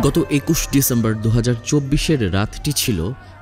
গত ২১ ডিসেম্বর ২০২৪-এর রাতটি ছিল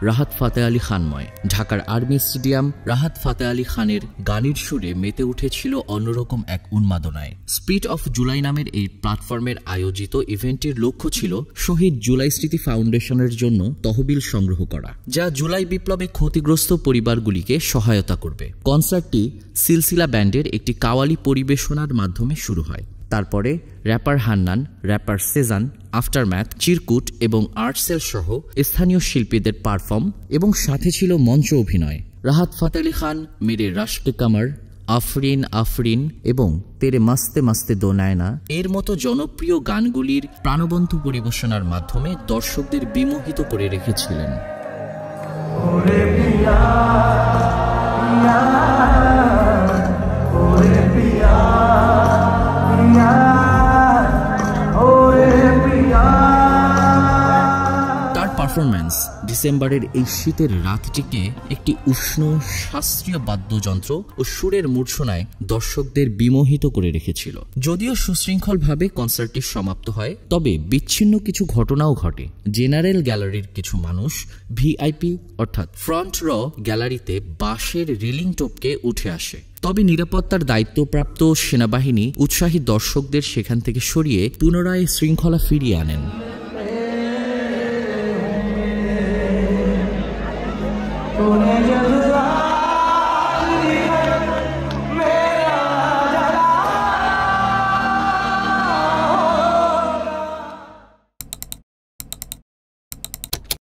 রাহাত ফাতে আলী খানময়। ঢাকার আর্মি স্টেডিয়াম রাহাত ফাতে আলী খানের গানের সুরে মেতে উঠেছিল অন্যরকম এক উন্মাদনায়। স্পিড অফ জুলাই নামের এই প্ল্যাটফর্মের আয়োজিত ইভেন্টের লক্ষ্য ছিল শহীদ জুলাই স্মৃতি ফাউন্ডেশনের জন্য তহবিল সংগ্রহ করা, যা জুলাই বিপ্লবে ক্ষতিগ্রস্ত পরিবারগুলিকে সহায়তা করবে। কনসার্টটি সিলসিলা ব্যান্ডের একটি কাওয়ালি পরিবেশনার মাধ্যমে শুরু হয়। তারপরে wrapper Hannan, wrapper Shezan, aftermath, চিরকুট এবং আর্টসেল সহ স্থানীয় শিল্পীদের পারফর্ম এবং সাথে ছিল মঞ্চ অভিনয়। রাহাত ফাতে আলী খান, মেরে রাশকে কামার, আফরিন আফরিন এবং তেরে মাস্তে মাস্তে দো নায়না এর মতো জনপ্রিয় গানগুলির প্রাণবন্ত পরিবেশনার মাধ্যমে দর্শকদের বিমোহিত করে রেখেছিলেন। তার পারফরম্যান্স ডিসেম্বরের এই শীতের রাতটিকে একটি উষ্ণ শাস্ত্রীয় বাদ্যযন্ত্র ও সুরের মূর্ছনায় দর্শকদের বিমোহিত করে রেখেছিল। যদিও সুশৃঙ্খলভাবে কনসার্টটি সমাপ্ত হয়, তবে বিচ্ছিন্ন কিছু ঘটনাও ঘটে। জেনারেল গ্যালারির কিছু মানুষ ভিআইপি অর্থাৎ ফ্রন্ট র গ্যালারিতে বাঁশের রিলিং টপকে উঠে আসে। তবে নিরাপত্তার দায়িত্বপ্রাপ্ত সেনাবাহিনী উৎসাহী দর্শকদের সেখান থেকে সরিয়ে পুনরায় শৃঙ্খলা ফিরিয়ে আনেন।